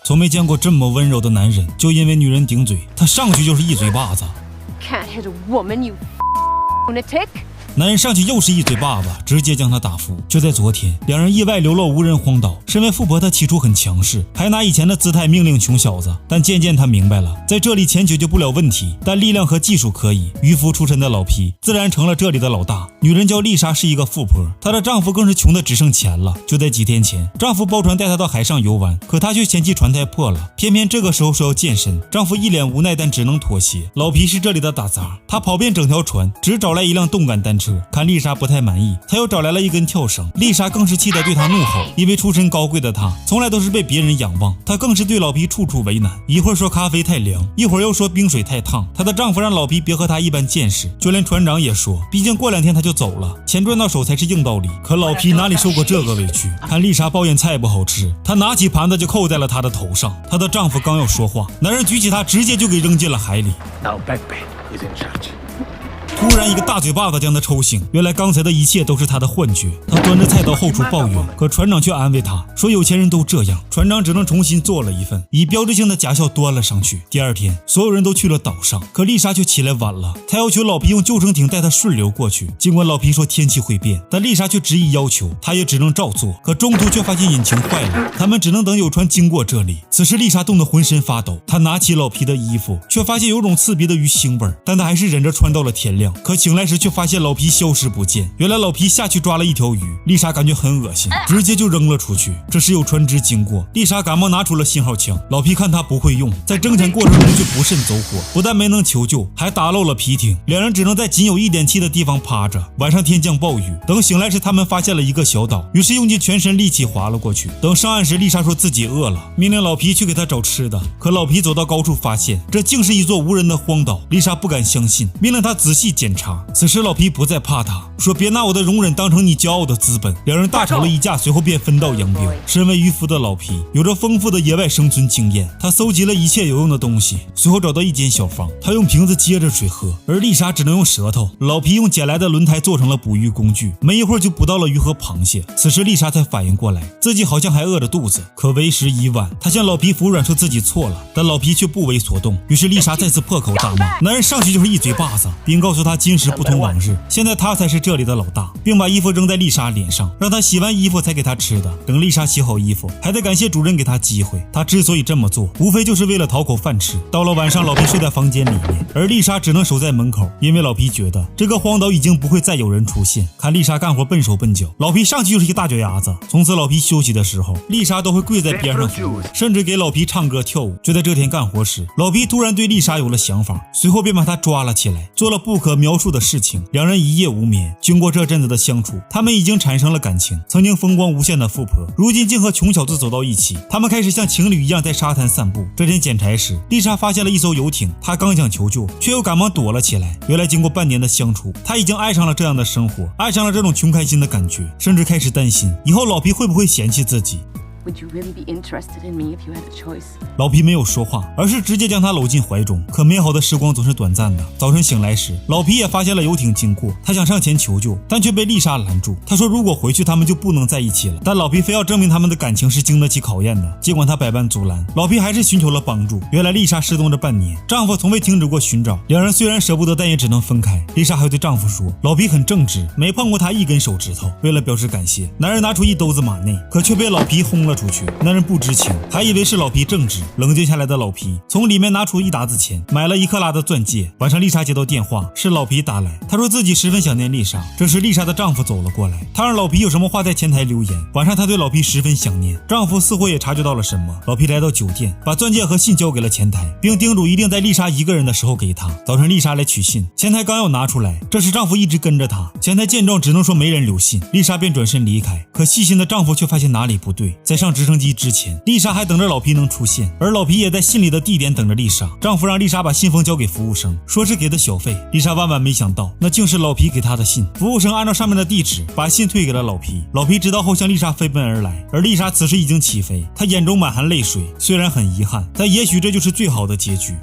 从没见过这么温柔的男人，就因为女人顶嘴，他上去就是一嘴巴子。Can't hit a woman, you lunatic. 男人上去又是一嘴巴子，直接将他打服。就在昨天，两人意外流落无人荒岛。身为富婆，他起初很强势，还拿以前的姿态命令穷小子。但渐渐他明白了，在这里钱解决不了问题，但力量和技术可以。渔夫出身的老皮自然成了这里的老大。女人叫丽莎，是一个富婆，她的丈夫更是穷得只剩钱了。就在几天前，丈夫包船带她到海上游玩，可她却嫌弃船太破了，偏偏这个时候说要健身。丈夫一脸无奈，但只能妥协。老皮是这里的打杂，他跑遍整条船，只找来一辆动感单车。看丽莎不太满意，他又找来了一根跳绳。丽莎更是气得对他怒吼，因为出身高贵的她从来都是被别人仰望，她更是对老皮处处为难，一会儿说咖啡太凉，一会儿又说冰水太烫。她的丈夫让老皮别和她一般见识，就连船长也说，毕竟过2天他就走了，钱赚到手才是硬道理。可老皮哪里受过这个委屈？看丽莎抱怨菜不好吃，她拿起盘子就扣在了她的头上。她的丈夫刚要说话，男人举起她直接就给扔进了海里。Now Bagby is in charge.突然一个大嘴巴子将他抽醒，原来刚才的一切都是他的幻觉。他端着菜到后厨抱怨，可船长却安慰他说有钱人都这样。船长只能重新做了一份，以标志性的假笑端了上去。第2天，所有人都去了岛上，可丽莎却起来晚了。她要求老皮用救生艇带她顺流过去。尽管老皮说天气会变，但丽莎却执意要求，她也只能照做。可中途却发现引擎坏了，他们只能等有船经过这里。此时丽莎冻得浑身发抖，她拿起老皮的衣服，却发现有种刺鼻的鱼腥味，但她还是忍着穿到了天亮。可醒来时却发现老皮消失不见，原来老皮下去抓了一条鱼。丽莎感觉很恶心，直接就扔了出去。这时有船只经过，丽莎赶忙拿出了信号枪。老皮看她不会用，在挣钱过程中却不慎走火，不但没能求救，还打漏了皮艇。两人只能在仅有1点气的地方趴着。晚上天降暴雨，等醒来时他们发现了一个小岛，于是用尽全身力气划了过去。等上岸时，丽莎说自己饿了，命令老皮去给她找吃的。可老皮走到高处发现这竟是一座无人的荒岛，丽莎不敢相信，命令他仔细检查。此时老皮不再怕他，说别拿我的容忍当成你骄傲的资本。两人大吵了一架，随后便分道扬镳。身为渔夫的老皮有着丰富的野外生存经验，他搜集了一切有用的东西，随后找到一间小房，他用瓶子接着水喝，而丽莎只能用舌头。老皮用捡来的轮胎做成了捕鱼工具，没一会儿就捕到了鱼和螃蟹。此时丽莎才反应过来，自己好像还饿着肚子，可为时已晚。她向老皮服软说自己错了，但老皮却不为所动。于是丽莎再次破口大骂，男人上去就是一嘴巴子，并告诉她今时不同往日，现在他才是这里的老大，并把衣服扔在丽莎脸上，让她洗完衣服才给她吃的。等丽莎洗好衣服，还得感谢主人给她机会。她之所以这么做，无非就是为了讨口饭吃。到了晚上，老皮睡在房间里面，而丽莎只能守在门口，因为老皮觉得这个荒岛已经不会再有人出现。看丽莎干活笨手笨脚，老皮上去就是一个大脚丫子。从此老皮休息的时候，丽莎都会跪在边上服务，甚至给老皮唱歌跳舞。就在这天干活时，老皮突然对丽莎有了想法，随后便把她抓了起来，做了不可描述的事情。两人一夜无眠。经过这阵子的相处，他们已经产生了感情。曾经风光无限的富婆，如今竟和穷小子走到一起。他们开始像情侣一样在沙滩散步。这天捡柴时，丽莎发现了一艘游艇，她刚想求救，却又赶忙躲了起来。原来经过半年的相处，她已经爱上了这样的生活，爱上了这种穷开心的感觉，甚至开始担心以后老皮会不会嫌弃自己。Would you really be interested in me if you had a choice? 老皮没有说话，而是直接将她搂进怀中。可美好的时光总是短暂的。早晨醒来时，老皮也发现了游艇经过，他想上前求救，但却被丽莎拦住。他说如果回去他们就不能在一起了，但老皮非要证明他们的感情是经得起考验的。尽管他百般阻拦，老皮还是寻求了帮助。原来丽莎失踪这半年，丈夫从未停止过寻找。两人虽然舍不得，但也只能分开。丽莎还对丈夫说，老皮很正直，没碰过她一根手指头。为了表示感谢，男人拿出一兜子马内，可却被老皮轰了出去。男人不知情，还以为是老皮正直。冷静下来的老皮从里面拿出1沓子钱，买了1克拉的钻戒。晚上丽莎接到电话，是老皮打来，他说自己十分想念丽莎。这时丽莎的丈夫走了过来，他让老皮有什么话在前台留言。晚上他对老皮十分想念，丈夫似乎也察觉到了什么。老皮来到酒店，把钻戒和信交给了前台，并叮嘱一定在丽莎一个人的时候给她。早晨丽莎来取信，前台刚要拿出来，这时丈夫一直跟着她。前台见状只能说没人留信，丽莎便转身离开。可细心的丈夫却发现哪里不对，在上直升机之前，丽莎还等着老皮能出现，而老皮也在信里的地点等着丽莎。丈夫让丽莎把信封交给服务生，说是给的小费。丽莎万万没想到，那竟是老皮给她的信。服务生按照上面的地址把信退给了老皮。老皮知道后向丽莎飞奔而来，而丽莎此时已经起飞，她眼中满含泪水。虽然很遗憾，但也许这就是最好的结局。